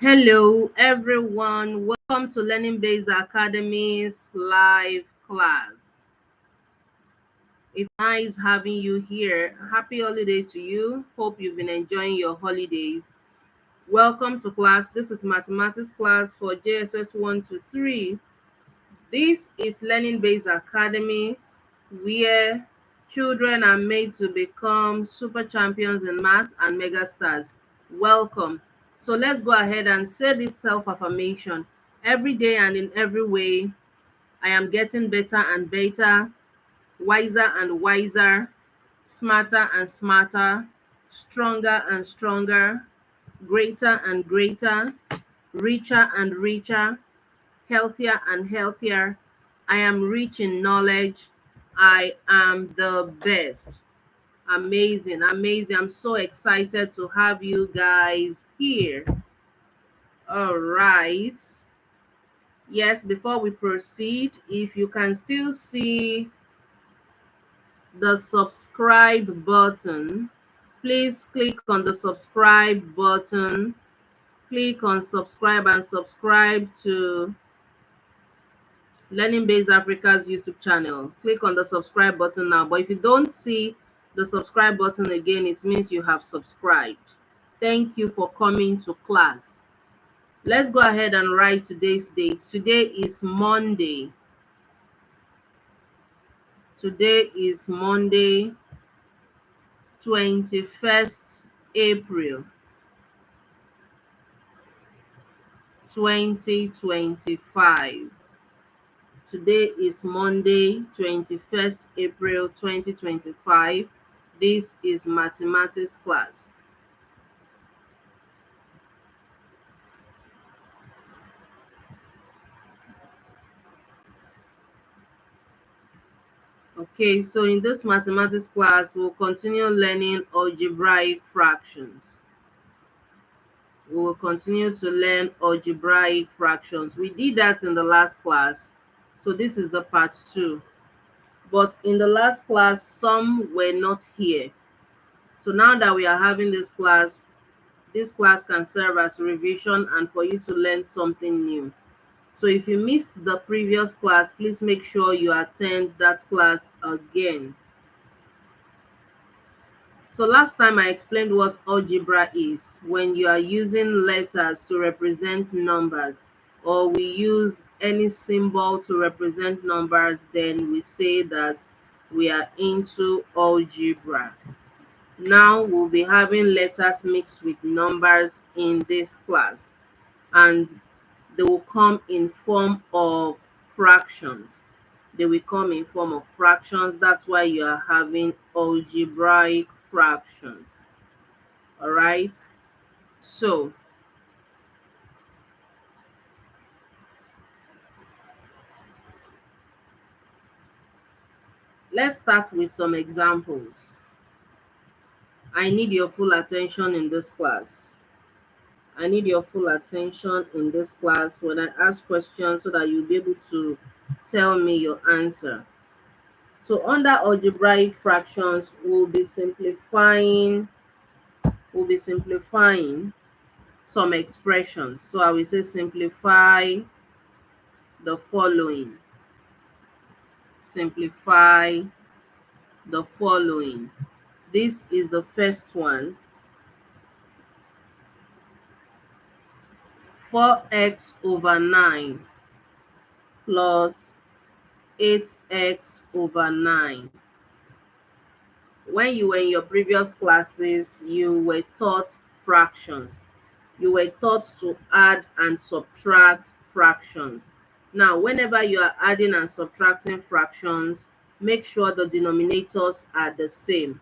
Hello, everyone. Welcome to Learning Based Academy's live class. It's nice having you here. Happy holiday to you. Hope you've been enjoying your holidays. Welcome to class. This is mathematics class for JSS 1 to 3. This is Learning Based Academy, where children are made to become super champions in maths and megastars. Welcome. So let's go ahead and say this self-affirmation. Every day and in every way, I am getting better and better, wiser and wiser, smarter and smarter, stronger and stronger, greater and greater, richer and richer, healthier and healthier. I am rich in knowledge. I am the best. Amazing, amazing. I'm so excited to have you guys here. All right. Yes, before we proceed, if you can still see the subscribe button, please click on the subscribe button. Click on subscribe and subscribe to Learning Based Africa's YouTube channel. Click on the subscribe button now. But if you don't see the subscribe button again, it means you have subscribed. Thank you for coming to class. Let's go ahead and write today's date. Today is Monday. Today is Monday, 21st April, 2025. Today is Monday, 21st April 2025. This is mathematics class. Okay, so in this mathematics class, we'll continue learning algebraic fractions. We will continue to learn algebraic fractions. We did that in the last class. So this is the part 2. But in the last class, some were not here. So now that we are having this class can serve as revision and for you to learn something new. So if you missed the previous class, please make sure you attend that class again. So last time I explained what algebra is when you are using letters to represent numbers, or we use any symbol to represent numbers, then we say that we are into algebra. Now we'll be having letters mixed with numbers in this class, and they will come in form of fractions. They will come in form of fractions. That's why you are having algebraic fractions. All right. So let's start with some examples. I need your full attention in this class. I need your full attention in this class when I ask questions so that you'll be able to tell me your answer. So under algebraic fractions, we'll be simplifying some expressions. So I will say simplify the following. Simplify the following. This is the first one. 4x over 9 plus 8x over 9. When you were in your previous classes, you were taught fractions. You were taught to add and subtract fractions. Now, whenever you are adding and subtracting fractions, make sure the denominators are the same.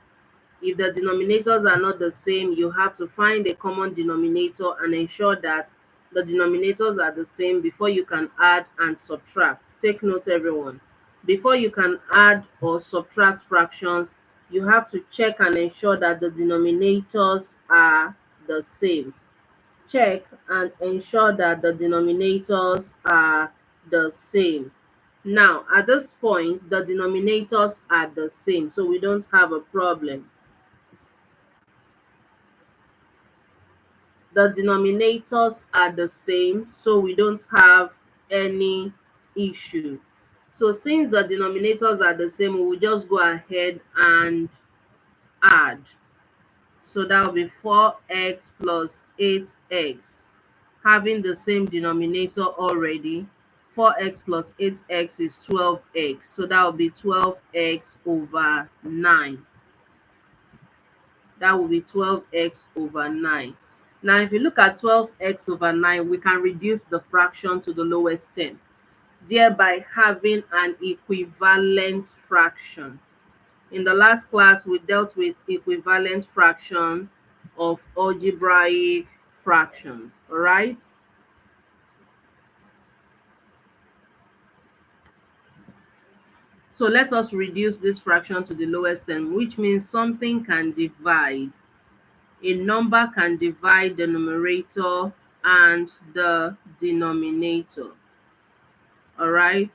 If the denominators are not the same, you have to find a common denominator and ensure that the denominators are the same before you can add and subtract. Take note, everyone. Before you can add or subtract fractions, you have to check and ensure that the denominators are the same. Check and ensure that the denominators are the same. Now, at this point, the denominators are the same, so we don't have a problem. The denominators are the same, so we don't have any issue. So since the denominators are the same, we will just go ahead and add. So that will be 4x plus 8x. Having the same denominator already, 4x plus 8x is 12x. So that will be 12x over 9. That will be 12x over 9. Now, if you look at 12x over 9, we can reduce the fraction to the lowest term, thereby having an equivalent fraction. In the last class, we dealt with equivalent fraction of algebraic fractions, all right? So let us reduce this fraction to the lowest term, which means something can divide. A number can divide the numerator and the denominator, all right?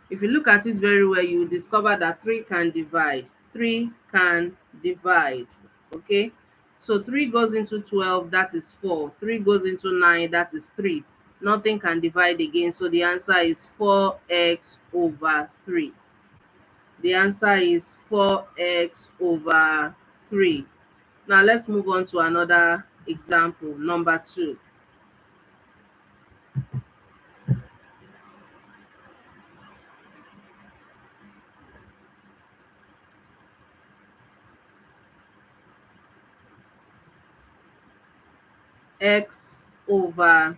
If you look at it very well, you will discover that 3 can divide. 3 can divide, okay? So 3 goes into 12, that is 4. 3 goes into 9, that is 3. Nothing can divide again, so the answer is 4x over 3. The answer is 4x over 3. Now let's move on to another example, number 2. X over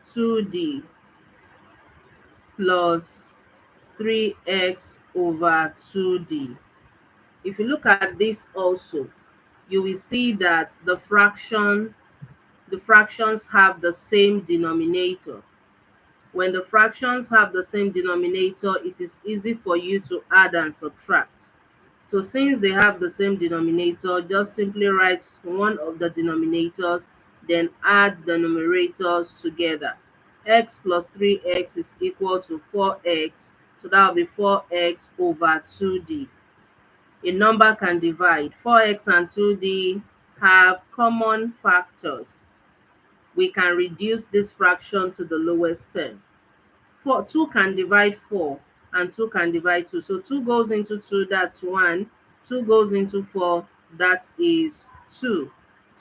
2d plus 3x over 2d. If you look at this also, you will see that the fractions have the same denominator. When the fractions have the same denominator, it is easy for you to add and subtract. So since they have the same denominator, just simply write one of the denominators, then add the numerators together. X plus 3x is equal to 4x, so that will be 4x over 2d. A number can divide. 4x and 2d have common factors. We can reduce this fraction to the lowest term. 2 can divide 4 and 2 can divide 2. So 2 goes into 2, that's 1. 2 goes into 4, that is 2.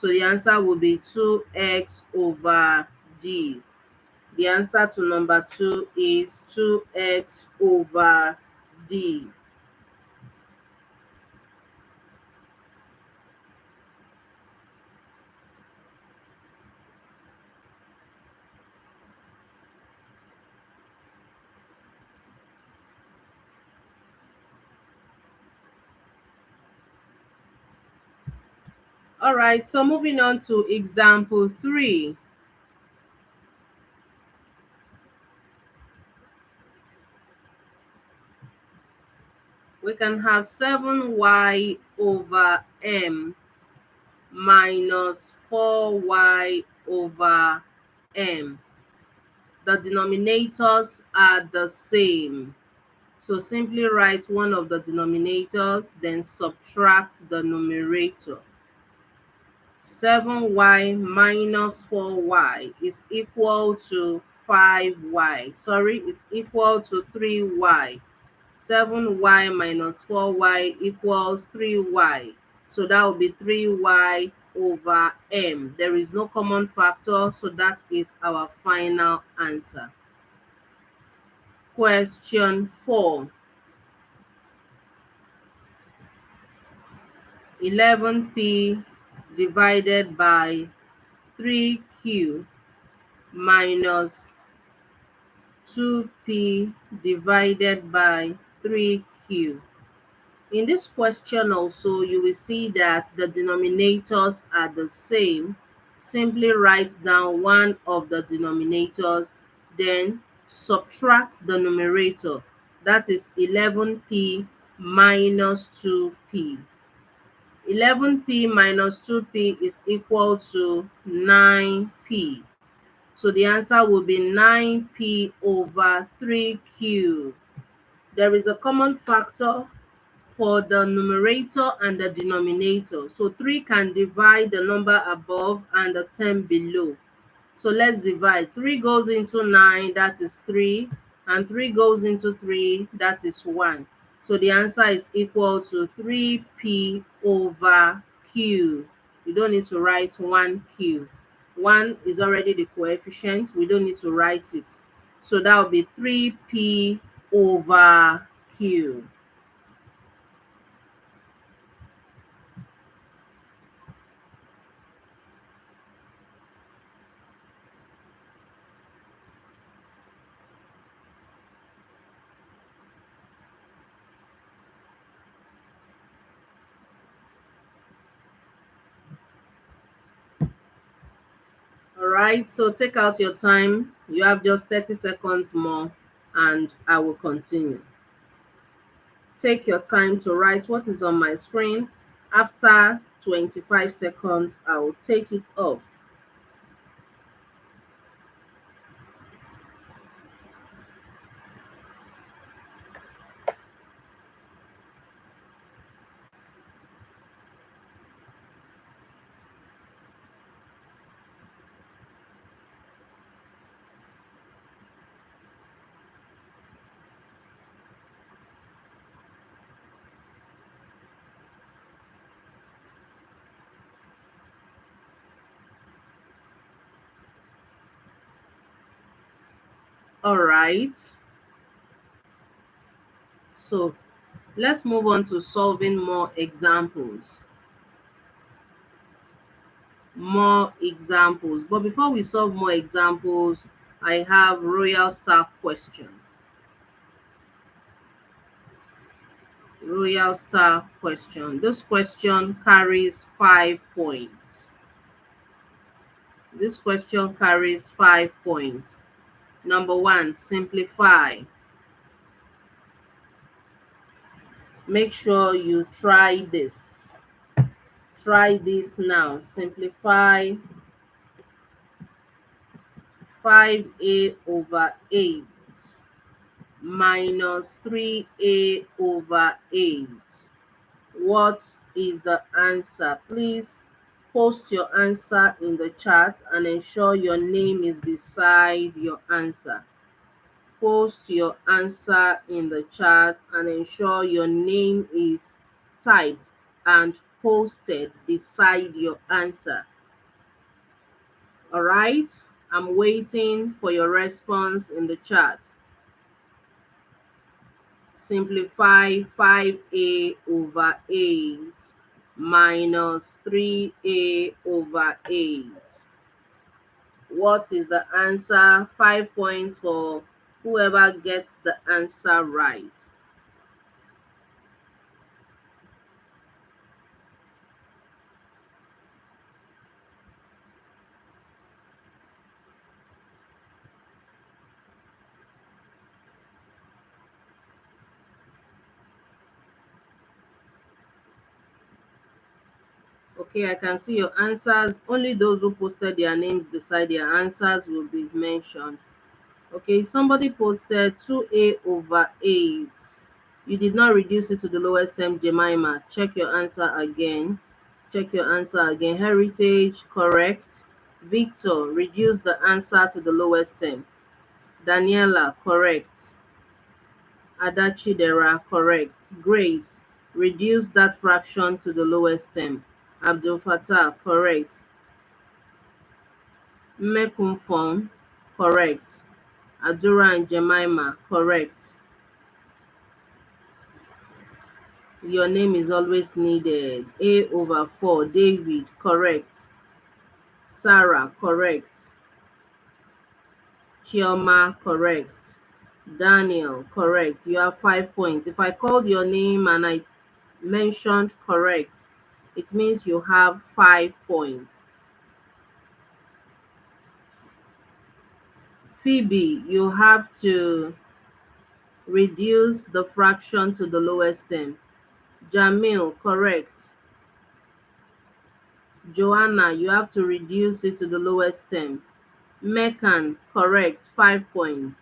So the answer will be 2x over d. The answer to number 2 is 2x over d. All right, so moving on to example 3. We can have 7y over m minus 4y over m. The denominators are the same. So simply write one of the denominators, then subtract the numerator. 7y minus 4y is equal to 5y. Sorry, it's equal to 3y. 7y minus 4y equals 3y. So that will be 3y over m. There is no common factor, so that is our final answer. Question 4. 11p divided by 3q minus 2p divided by 3q. In this question also, you will see that the denominators are the same. Simply write down one of the denominators, then subtract the numerator. That is 11p minus 2p. 11p minus 2p is equal to 9p. So the answer will be 9p over 3q. There is a common factor for the numerator and the denominator. So 3 can divide the number above and the 10 below. So let's divide. 3 goes into 9, that is 3. And 3 goes into 3, that is 1. So the answer is equal to 3p over q. You don't need to write 1q. 1 is already the coefficient. We don't need to write it. So that will be 3p over q. All right, so take out your time. You have just 30 seconds more and I will continue. Take your time to write what is on my screen. After 25 seconds, I will take it off. All right, so let's move on to solving more examples. But before we solve more examples, I have royal star question. Royal star question. This question carries 5 points. This question carries 5 points. Number 1, simplify. Make sure you try this. Try this now. Simplify 5a over 8 minus 3a over 8. What is the answer? Please post your answer in the chat and ensure your name is beside your answer. Post your answer in the chat and ensure your name is typed and posted beside your answer. All right, I'm waiting for your response in the chat. Simplify 5a over 8 minus 3a over 8. What is the answer? 5 points for whoever gets the answer right. Okay, I can see your answers. Only those who posted their names beside their answers will be mentioned. Okay, somebody posted 2a over 8. You did not reduce it to the lowest term, Jemima. Check your answer again. Check your answer again. Heritage, correct. Victor, reduce the answer to the lowest term. Daniela, correct. Adachidera, correct. Grace, reduce that fraction to the lowest term. Abdul Fattah, correct. Mekumfon, correct. Adura and Jemima, correct. Your name is always needed. A over 4, David, correct. Sarah, correct. Chioma, correct. Daniel, correct. You have 5 points. If I called your name and I mentioned correct, it means you have 5 points. Phoebe, you have to reduce the fraction to the lowest term. Jamil, correct. Joanna, you have to reduce it to the lowest term. Mekan, correct, 5 points.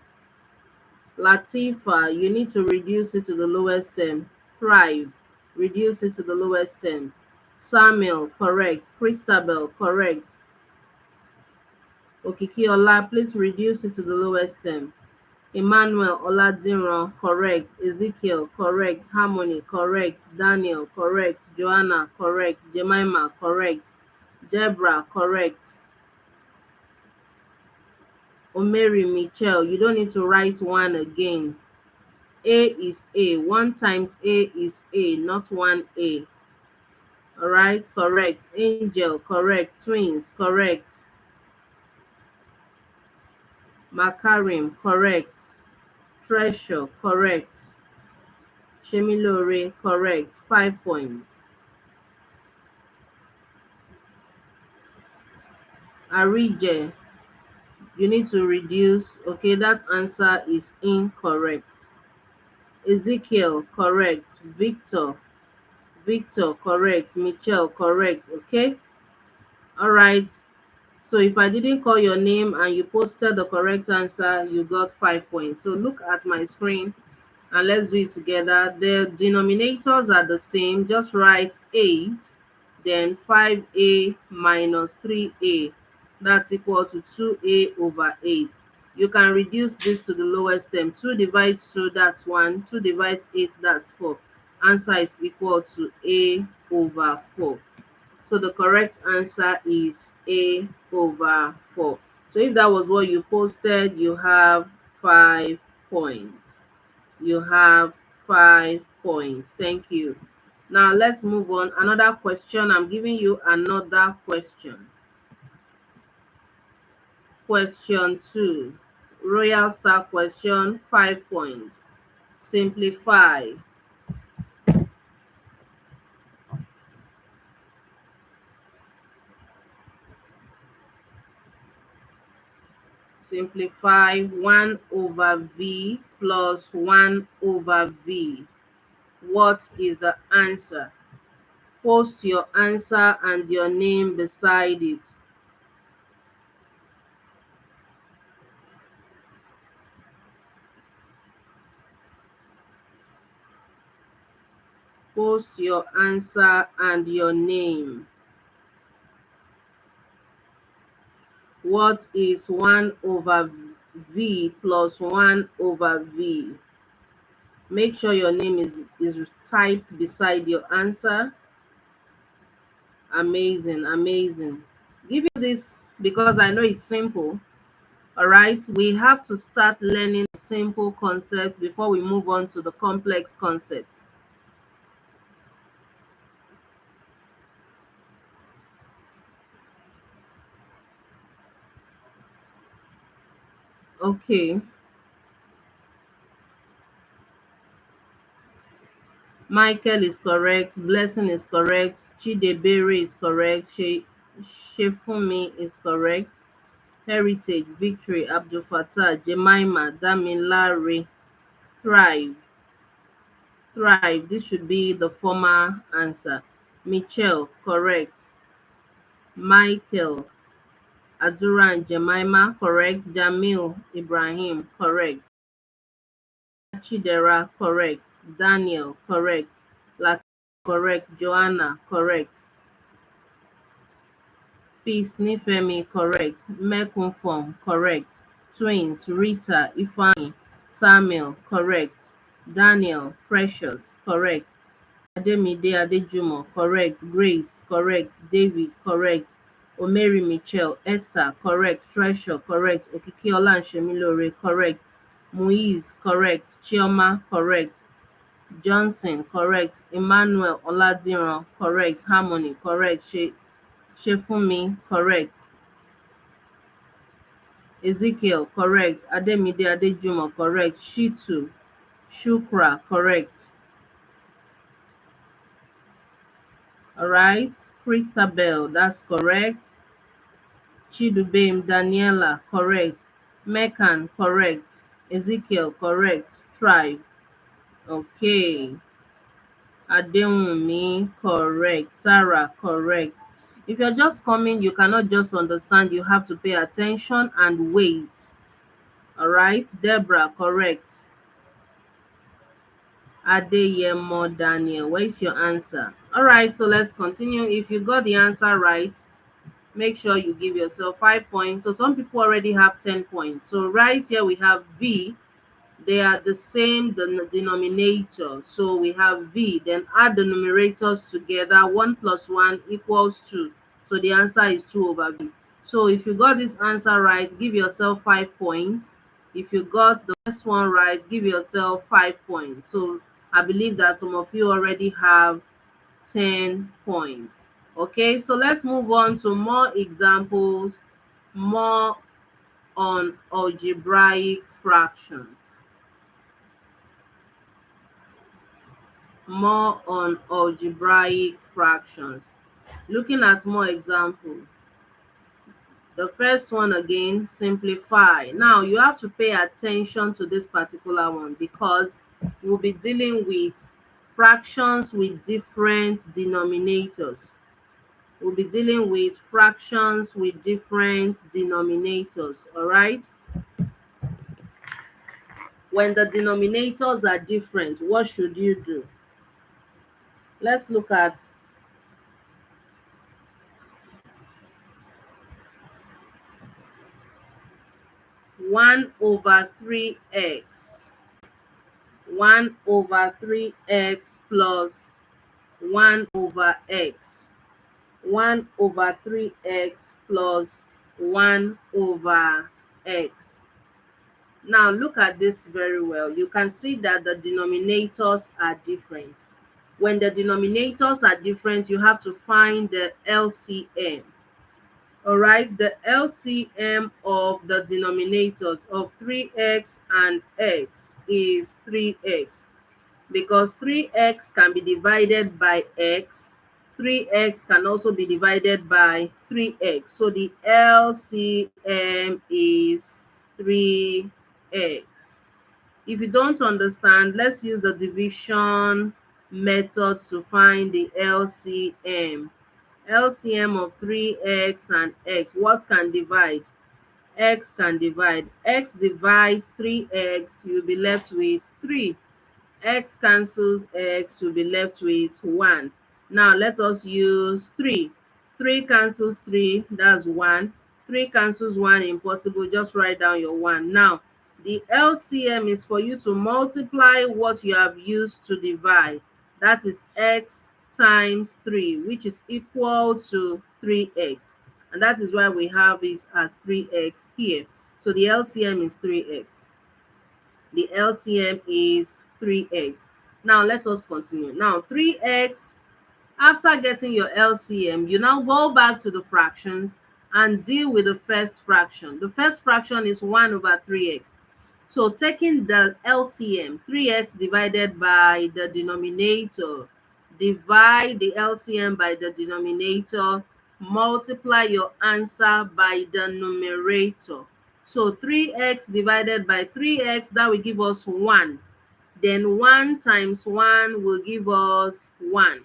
Latifa, you need to reduce it to the lowest term. Thrive, reduce it to the lowest term. Samuel, correct. Christabel, correct. Okikiola, please reduce it to the lowest term. Emmanuel Oladiran, correct. Ezekiel, correct. Harmony, correct. Daniel, correct. Joanna, correct. Jemima, correct. Deborah, correct. Omeri Michelle, you don't need to write one again. A is A. 1 times A is A, not 1A. All right, correct. Angel, correct. Twins, correct. Makarim, correct. Treasure, correct. Shemilore, correct. 5 points. Arije, you need to reduce. Okay, that answer is incorrect. Ezekiel, correct. Victor, correct. Michelle, correct. Okay, all right. So if I didn't call your name and you posted the correct answer, you got 5 points. So look at my screen and let's do it together. The denominators are the same. Just write 8, then 5a minus 3a. That's equal to 2a over 8. You can reduce this to the lowest term. 2 divides 2, that's 1. 2 divides 8, that's 4. Answer is equal to a over 4. So the correct answer is a over 4. So if that was what you posted, you have 5 points. You have 5 points. Thank you. Now let's move on. Another question. I'm giving you another question. Question 2. Royal Star question, 5 points. Simplify. Simplify 1 over v plus 1 over v. What is the answer? Post your answer and your name beside it. Post your answer and your name. What is 1 over v plus 1 over v? Make sure your name is typed beside your answer. Amazing, amazing. Give you this because I know it's simple. All right, we have to start learning simple concepts before we move on to the complex concepts. Okay. Michael is correct. Blessing is correct. Chidebere is correct. Shefumi is correct. Heritage, Victory, Abdul Fattah, Jemima, Damilare, Thrive. Thrive. This should be the former answer. Michelle, correct. Michael, Adura and Jemima, correct. Jamil, Ibrahim, correct. Chidera, correct. Daniel, correct. La, correct. Joanna, correct. Peace, Nifemi, correct. Mekunfom, correct. Twins, Rita, Ifani, Samuel, correct. Daniel, Precious, correct. Ademide Adejumo, correct. Grace, correct. David, correct. Omeri Michelle, Esther, correct. Treasure, correct. Okikiola and Shemilore, correct. Muiz, correct. Chioma, correct. Johnson, correct. Emmanuel Oladiran, correct. Harmony, correct. Shefumi, correct. Ezekiel, correct. Ademide Adejumo, correct. Shitu, Shukra, correct. All right. Christabel, that's correct. Chidubem, Daniela, correct. Mekan, correct. Ezekiel, correct. Tribe, okay. Adewumi, correct. Sarah, correct. If you're just coming, you cannot just understand. You have to pay attention and wait. All right. Deborah, correct. Adeyemo Daniel, where is your answer? All right, so let's continue. If you got the answer right, make sure you give yourself 5 points. So some people already have 10 points. So right here we have V. They are the same denominator. So we have V. Then add the numerators together. 1 plus 1 equals 2. So the answer is 2 over V. So if you got this answer right, give yourself 5 points. If you got the first one right, give yourself 5 points. So I believe that some of you already have 10 points. Okay, so let's move on to more examples, more on algebraic fractions. More on algebraic fractions. Looking at more examples. The first one again, simplify. Now you have to pay attention to this particular one because we'll be dealing with fractions with different denominators. We'll be dealing with fractions with different denominators, all right? When the denominators are different, what should you do? Let's look at 1 over 3x. 1 over 3x plus 1 over x. 1 over 3x plus 1 over x. Now look at this very well. You can see that the denominators are different. When the denominators are different, you have to find the LCM. All right, the LCM of the denominators of 3x and x is 3x, because 3x can be divided by x, 3x can also be divided by 3x. So the LCM is 3x. If you don't understand, let's use the division method to find the LCM. LCM of 3x and x, what can divide? X can divide. X divides 3x, you'll be left with 3. X cancels x, you'll be left with 1. Now let us use 3. 3 cancels 3, that's 1. 3 cancels 1, impossible, just write down your 1. Now the LCM is for you to multiply what you have used to divide. That is x times 3, which is equal to 3x. And that is why we have it as 3x here. So the LCM is 3x. The LCM is 3x. Now let us continue. Now 3x, after getting your LCM, you now go back to the fractions and deal with the first fraction. The first fraction is 1 over 3x. So taking the LCM, 3x divided by the denominator, divide the LCM by the denominator, multiply your answer by the numerator. So 3x divided by 3x, that will give us 1. Then 1 times 1 will give us 1.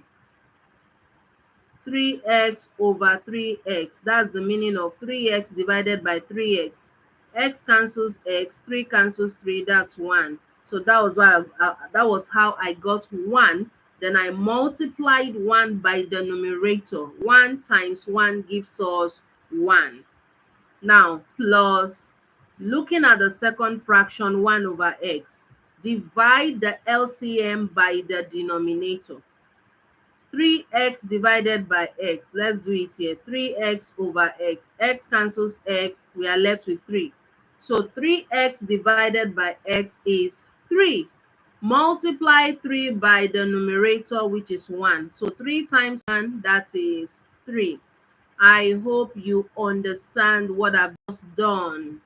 3x over 3x, that's the meaning of 3x divided by 3x. X cancels x, 3 cancels 3, that's 1. So that was why that was how I got 1. Then I multiplied 1 by the numerator. 1 times 1 gives us 1. Now plus, looking at the second fraction, 1 over x, divide the LCM by the denominator. 3x divided by x, let's do it here. 3x over x, x cancels x, we are left with 3. So 3x divided by x is 3. Multiply 3 by the numerator, which is 1. So 3 times 1, that is 3. I hope you understand what I've just done.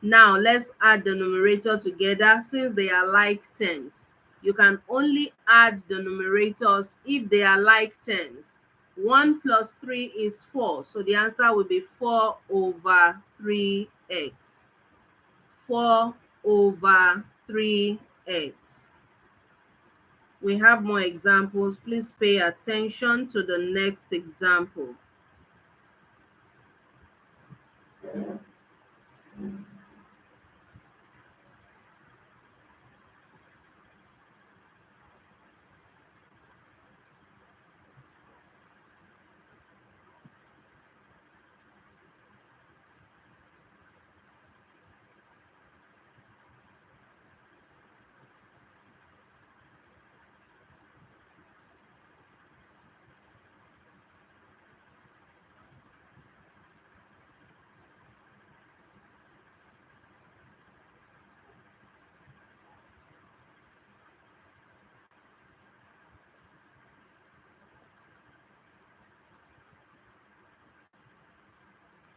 Now let's add the numerator together. Since they are like terms, you can only add the numerators if they are like terms. 1 plus 3 is 4, so the answer will be 4 over 3x. 4 over 3x. We have more examples. Please pay attention to the next example.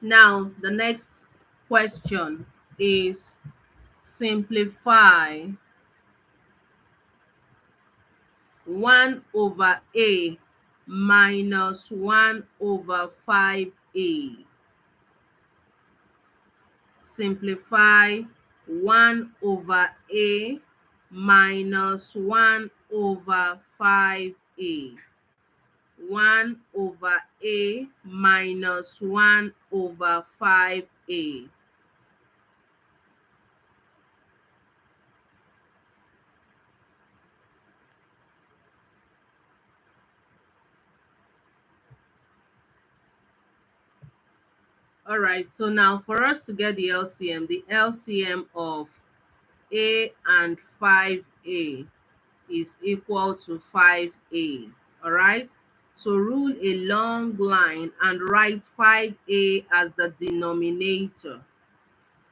Now, the next question is simplify 1 over a minus 1 over 5a. Simplify 1 over a minus 1 over 5a. 1 over a minus 1 over 5a. All right, so now for us to get the LCM of a and 5a is equal to 5a. All right, so rule a long line and write 5a as the denominator.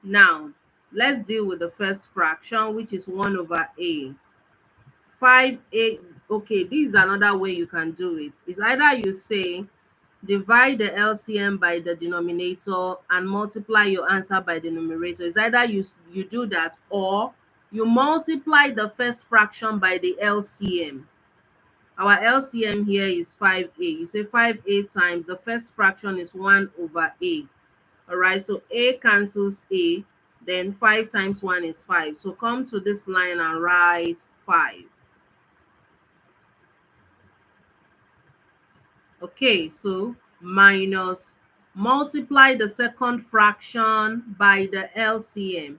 Now, let's deal with the first fraction, which is 1 over a. 5a, okay, this is another way you can do it. It's either you say divide the LCM by the denominator and multiply your answer by the numerator. It's either you do that, or you multiply the first fraction by the LCM. Our LCM here is 5a. You say 5a times the first fraction is 1 over a. All right, so a cancels a, then 5 times 1 is 5. So come to this line and write 5. Okay, so minus, multiply the second fraction by the LCM.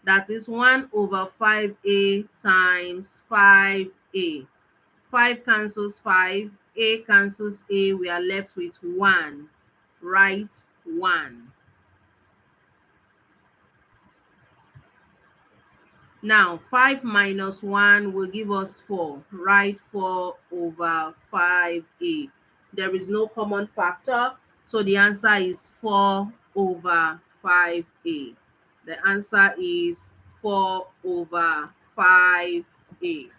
That is 1 over 5a times 5a. 5 cancels 5, a cancels a, we are left with 1. Write 1. Now, 5 minus 1 will give us 4. Write 4 over 5a. There is no common factor, so the answer is 4 over 5a. The answer is 4 over 5a.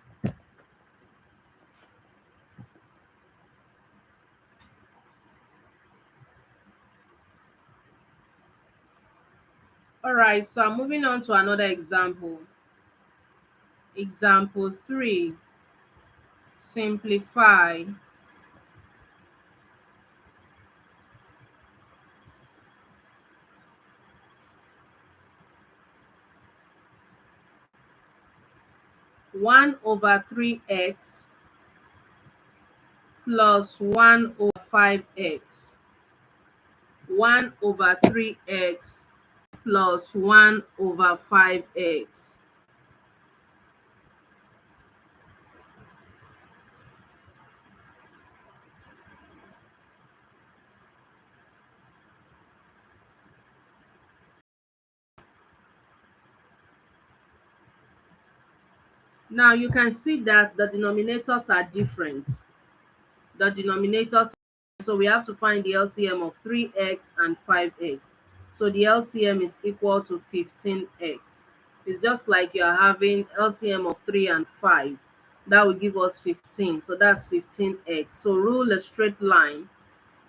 All right, so I'm moving on to another example. Example 3. Simplify 1 over 3x plus 1 over 5x. 1 over 3x plus 1 over 5x. Now you can see that the denominators are different. The denominators, so we have to find the LCM of 3x and 5x. So the LCM is equal to 15x. It's just like you're having LCM of 3 and 5. That will give us 15. So that's 15x. So rule a straight line,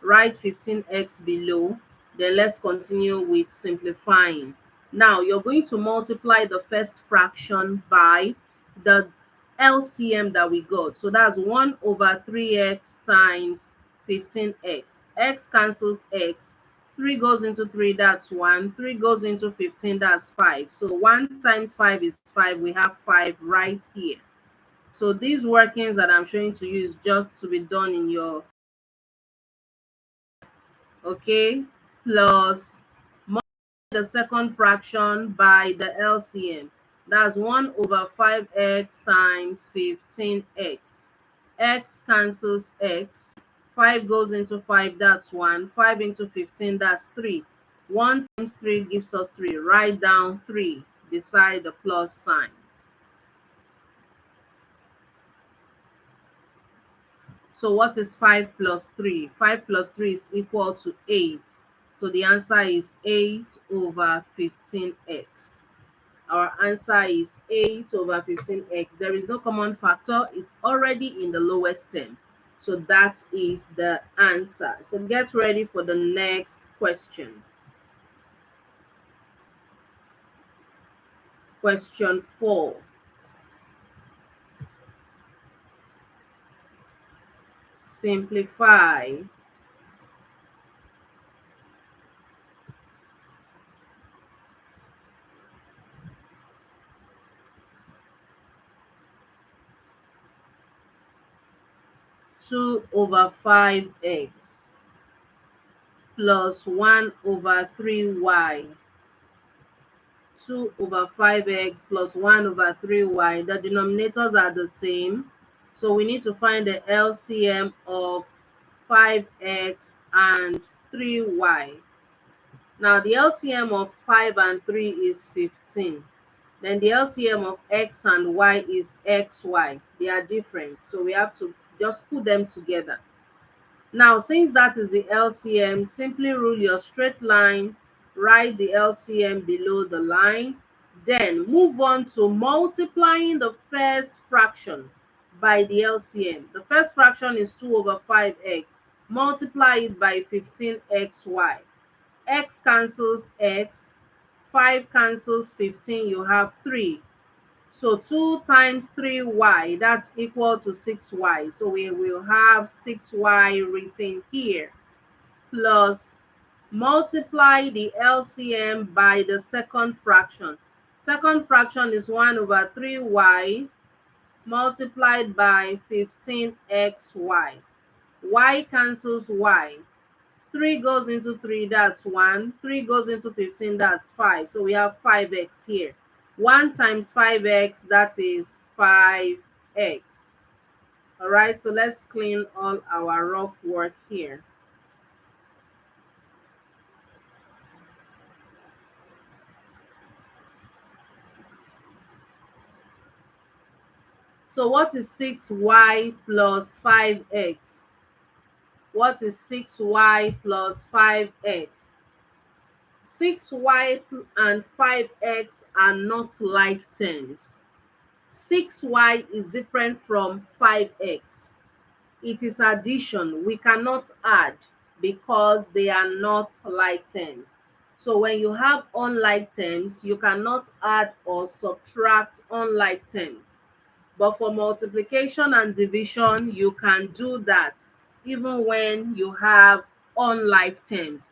write 15x below, then let's continue with simplifying. Now you're going to multiply the first fraction by the LCM that we got. So that's 1 over 3x times 15x. X cancels x. 3 goes into 3, that's 1. 3 goes into 15, that's 5. So 1 times 5 is 5. We have 5 right here. So these workings that I'm showing to you is just to be done in your, okay, plus the second fraction by the LCM. That's 1 over 5x times 15x. X cancels x. 5 goes into 5, that's 1. 5 into 15, that's 3. 1 times 3 gives us 3. Write down 3 beside the plus sign. So what is 5 plus 3? 5 plus 3 is equal to 8. So the answer is 8 over 15x. Our answer is 8 over 15x. There is no common factor. It's already in the lowest term. So that is the answer. So get ready for the next question. Question 4. Simplify. Two over 5x plus 1 over 3y. 2 over 5x plus 1 over 3y. The denominators are the same. So we need to find the LCM of 5x and 3y. Now the LCM of 5 and 3 is 15. Then the LCM of x and y is xy. They are different. So we have to just put them together. Now, since that is the LCM, simply rule your straight line, write the LCM below the line, then move on to multiplying the first fraction by the LCM. The first fraction is 2 over 5x. Multiply it by 15xy. X cancels x, 5 cancels 15, you have 3. So 2 times 3y, that's equal to 6y. So we will have 6y written here, plus multiply the LCM by the second fraction. Second fraction is 1 over 3y multiplied by 15xy. Y cancels y. 3 goes into 3, that's 1. 3 goes into 15, that's 5. So we have 5x here. 1 times 5x, that is 5x. All right, so let's clean all our rough work here. So what is 6y plus 5x? What is 6y plus 5x? 6y and 5x are not like terms. 6y is different from 5x. It is addition. We cannot add because they are not like terms. So when you have unlike terms, you cannot add or subtract unlike terms. But for multiplication and division, you can do that even when you have unlike terms.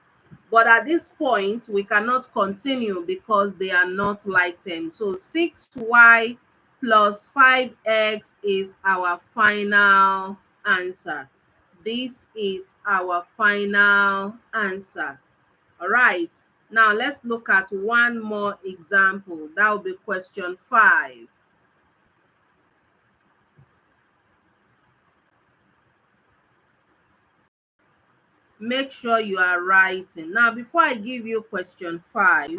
But at this point, we cannot continue because they are not like terms. So 6y plus 5x is our final answer. This is our final answer. All right. Now let's look at one more example. That will be question 5. Make sure you are writing. Now, before I give you question 5,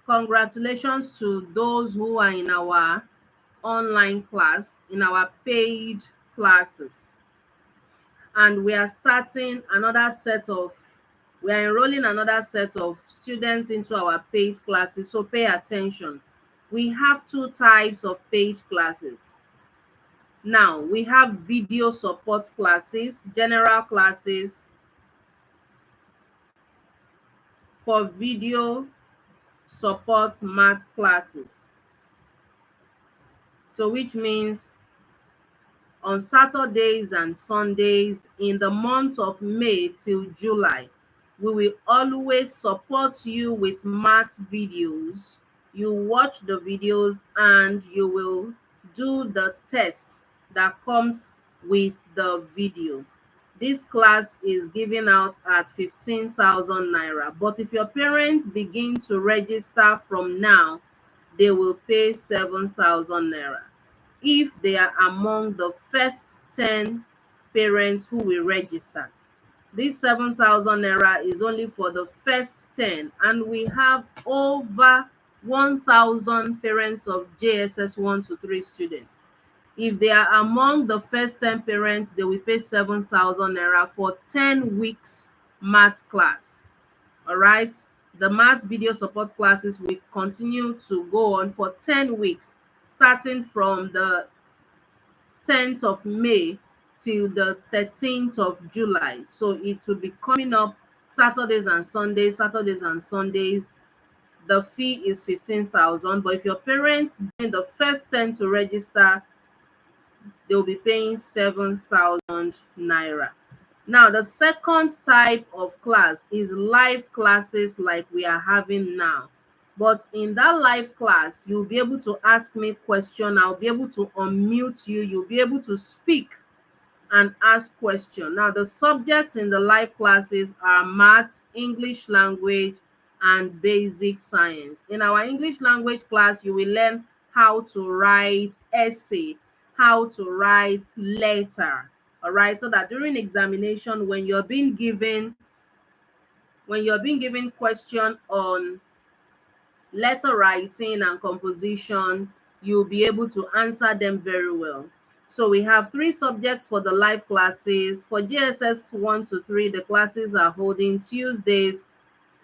congratulations to those who are in our online class, in our paid classes. And we are starting another set of, we are enrolling another set of students into our paid classes. So pay attention. We have 2 types of paid classes. Now, we have video support classes, general classes for video support math classes. So which means on Saturdays and Sundays in the month of May till July, we will always support you with math videos. You watch the videos and you will do the test that comes with the video. This class is given out at 15,000 naira. But if your parents begin to register from now, they will pay 7,000 naira if they are among the first 10 parents who will register. This 7,000 naira is only for the first 10, and we have over 1,000 parents of JSS 1 to 3 students. If they are among the first 10 parents, they will pay 7,000 naira for 10 weeks math class. All right. The math video support classes will continue to go on for 10 weeks, starting from the 10th of May till the 13th of July. So it will be coming up Saturdays and Sundays, Saturdays and Sundays, the fee is 15,000. But if your parents join the first 10 to register, they'll be paying 7,000 naira. Now, the second type of class is live classes like we are having now. But in that live class, you'll be able to ask me question. I'll be able to unmute you. You'll be able to speak and ask question. Now, the subjects in the live classes are math, English language, and basic science. In our English language class, you will learn how to write essay, how to write letter. All right, so that during examination, when you're being given question on letter writing and composition, you'll be able to answer them very well. So we have three subjects for the live classes. For JSS 1 to 3, the classes are holding Tuesdays,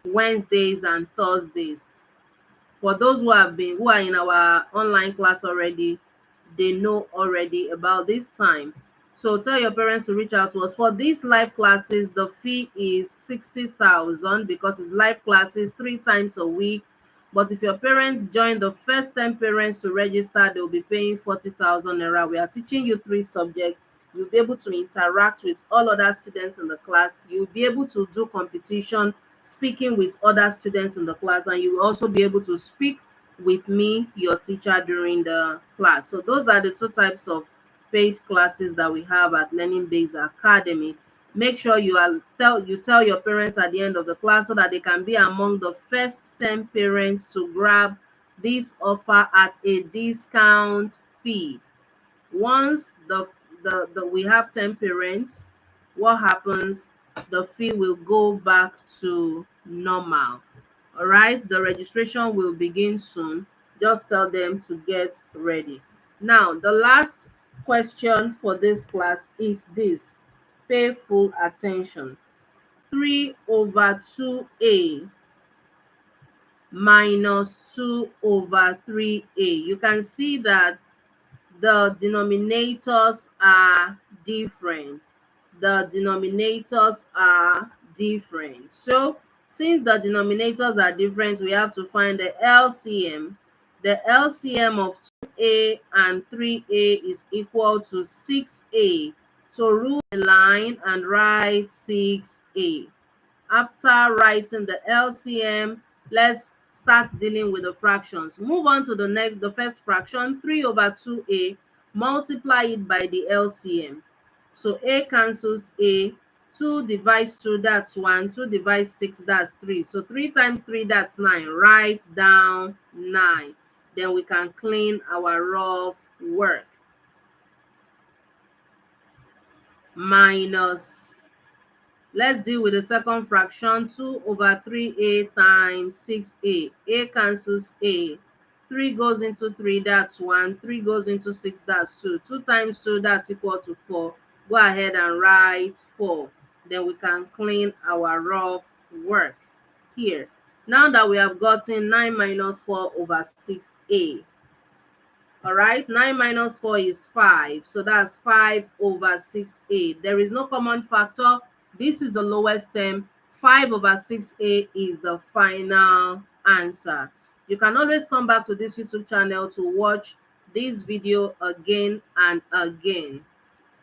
Wednesdays, and Thursdays. For those who are in our online class already, they know already about this time. So tell your parents to reach out to us. For these live classes, the fee is 60,000 because it's live classes 3 times a week. But if your parents join the first 10 parents to register, they'll be paying 40,000 naira. We are teaching you 3 subjects. You'll be able to interact with all other students in the class. You'll be able to do competition speaking with other students in the class, and you will also be able to speak with me, your teacher, during the class. So those are the 2 types of paid classes that we have at Learning Base Academy. Make sure you tell your parents at the end of the class so that they can be among the first 10 parents to grab this offer at a discount fee. Once we have 10 parents, what happens? The fee will go back to normal. All right, the registration will begin soon. Just tell them to get ready. Now, the last question for this class is this. Pay full attention. 3 over 2a minus 2 over 3a. You can see that the denominators are different. The denominators are different. So since the denominators are different, we have to find the LCM. The LCM of 2a and 3a is equal to 6a. So rule a line and write 6a. After writing the LCM, let's start dealing with the fractions. Move on to the first fraction, 3 over 2a, multiply it by the LCM. So a cancels a, 2 divides 2, that's 1, 2 divides 6, that's 3. So 3 times 3, that's 9. Write down 9. Then we can clean our rough work. Minus, let's deal with the second fraction, 2 over 3a times 6a. A cancels a. 3 goes into 3, that's 1. 3 goes into 6, that's 2. 2 times 2, that's equal to 4. Go ahead and write 4. Then we can clean our rough work here. Now that we have gotten 9 minus 4 over 6a. All right, 9 minus 4 is 5. So that's 5 over 6a. There is no common factor. This is the lowest term. 5 over 6a is the final answer. You can always come back to this YouTube channel to watch this video again and again.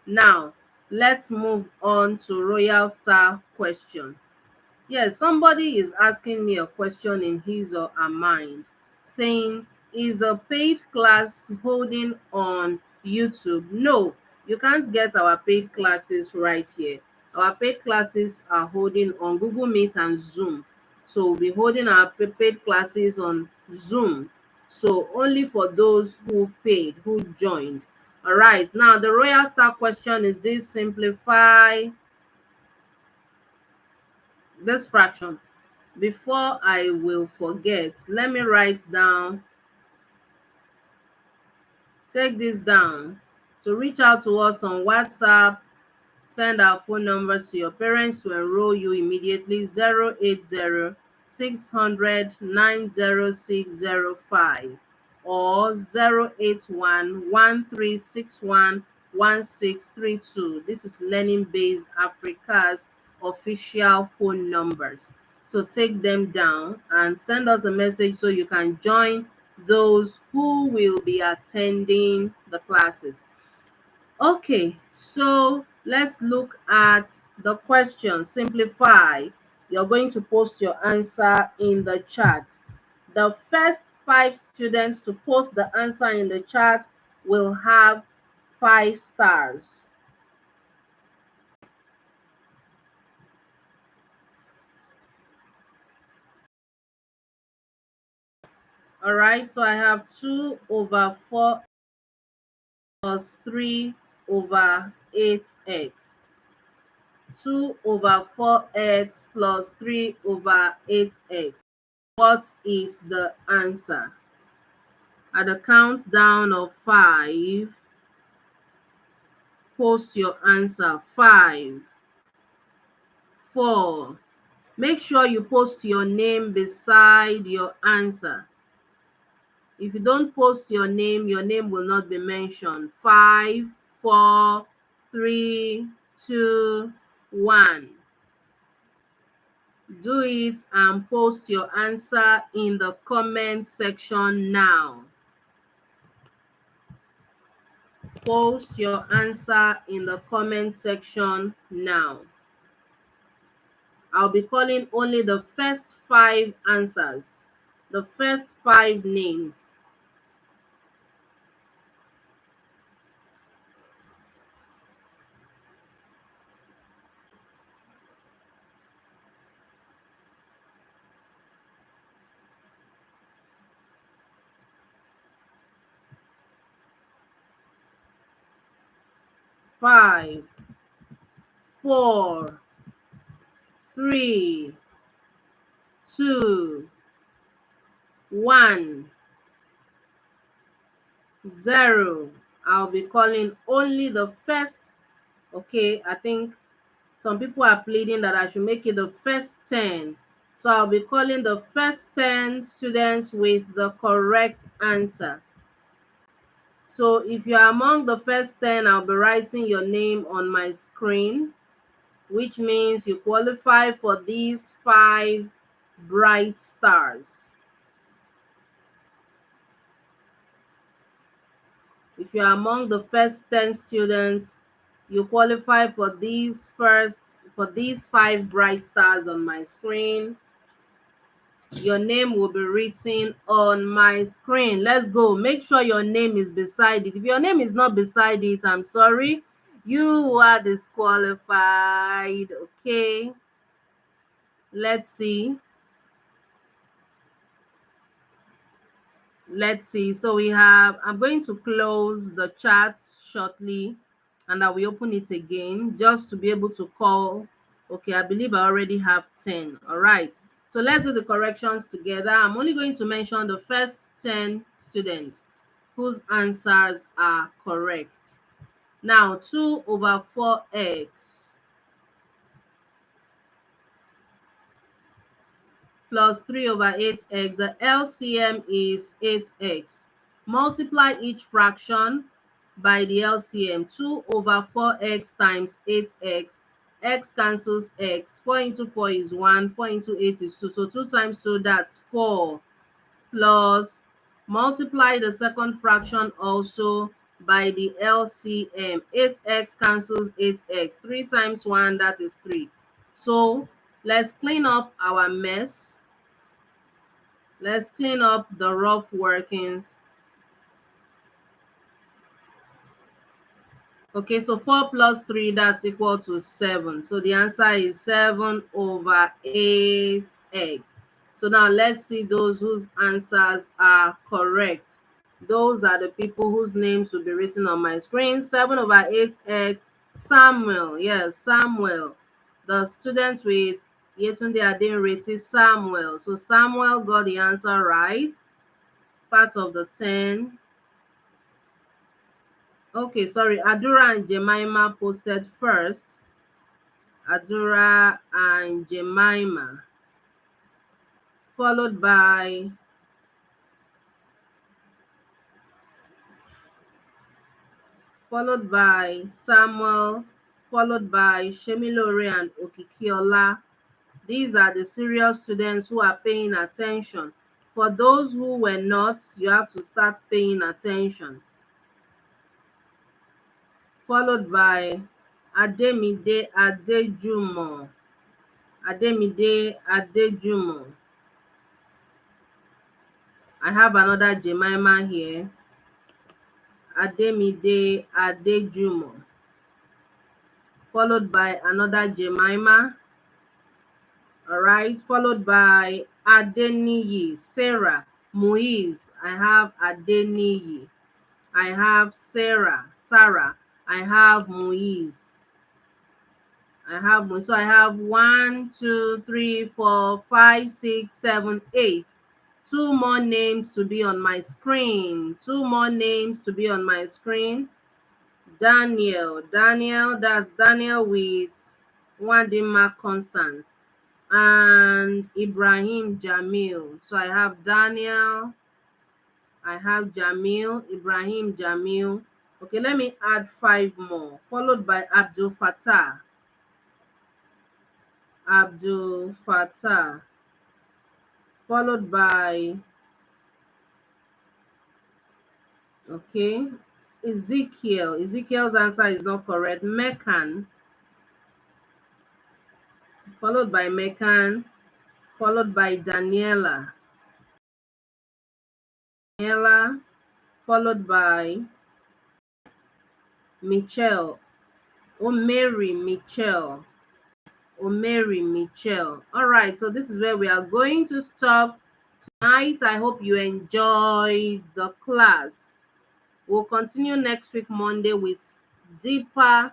Now, let's move on to Royal Star question. Yes, somebody is asking me a question in his or her mind, saying, is the paid class holding on YouTube? No, you can't get our paid classes right here. Our paid classes are holding on Google Meet and Zoom. So we'll be holding our paid classes on Zoom. So only for those who paid, who joined. All right, now the Royal Star question is this: simplify this fraction. Before I will forget, let me write down, take this down. To reach out to us on WhatsApp, send our phone number to your parents to enroll you immediately: 080 600 90605 or 081 1361 1632. This is Learning Base Africa's official phone numbers. So take them down and send us a message so you can join those who will be attending the classes. Okay, so let's look at the question. Simplify. You're going to post your answer in the chat. The first 5 students to post the answer in the chat will have 5 stars. All right, so I have 2 over 4 plus 3 over 8x. 2 over 4x plus 3 over 8x. What is the answer? At the countdown of 5, post your answer. 5, 4. Make sure you post your name beside your answer. If you don't post your name will not be mentioned. 5, 4, 3, 2, 1. Do it and post your answer in the comment section now. Post your answer in the comment section now. I'll be calling only the first 5 answers, the first 5 names. Five, 4, 3, 2, 1, 0. I'll be calling only the first. Okay, I think some people are pleading that I should make it the first 10. So I'll be calling the first 10 students with the correct answer. So if you are among the first 10, I'll be writing your name on my screen, which means you qualify for these 5 bright stars. If you are among the first 10 students, you qualify for these 5 bright stars on my screen. Your name will be written on my screen. Let's go. Make sure your name is beside it. If your name is not beside it, I'm sorry, you are disqualified. Okay, let's see. So we have, I'm going to close the chat shortly and I will open it again just to be able to call. Okay, I believe I already have 10. All right, so let's do the corrections together. I'm only going to mention the first 10 students whose answers are correct. Now 2 over 4x plus 3 over 8x. The LCM is 8x. Multiply each fraction by the LCM. 2 over 4x times 8x. X cancels x. 4 into 4 is 1. 4 into 8 is 2. So 2 times 2, that's 4. Plus, multiply the second fraction also by the LCM. 8x cancels 8x. 3 times 1, that is 3. So let's clean up our mess. Let's clean up the rough workings. Okay, so 4 plus 3, that's equal to 7. So the answer is 7 over 8x. So now let's see those whose answers are correct. Those are the people whose names will be written on my screen. 7 over 8x, Samuel. Yes, Samuel. The student with Yetunde Adenreti, Samuel. So Samuel got the answer right. Part of the 10. Okay, sorry. Adura and Jemima posted first. Adura and Jemima. Followed by Samuel, followed by Shemilore and Okikiola. These are the serious students who are paying attention. For those who were not, you have to start paying attention. Followed by Ademide Adejumo. Ademide Adejumo. I have another Jemima here. Ademide Adejumo. Followed by another Jemima. All right. Followed by Adeniyi Sarah Muiz. I have Adeniyi. I have Sarah. I have Muiz. So I have 1, 2, 3, 4, 5, 6, 7, 8. Two more names to be on my screen. Two more names to be on my screen. Daniel, that's Daniel with one mark Constance. And Ibrahim Jamil. So I have Daniel, I have Jamil, Ibrahim Jamil. Okay, let me add 5 more, followed by Abdul Fattah. Abdul Fattah. Followed by, okay, Ezekiel. Ezekiel's answer is not correct. Mekan. Followed by Mekan. Followed by Daniela. Daniela. Followed by Michelle. Omeri Michelle. Omeri Michelle. All right, so this is where we are going to stop tonight. I hope you enjoyed the class. We'll continue next week, Monday, with deeper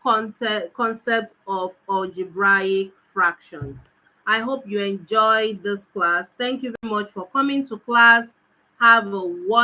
concepts of algebraic fractions. I hope you enjoyed this class. Thank you very much for coming to class. Have a wonderful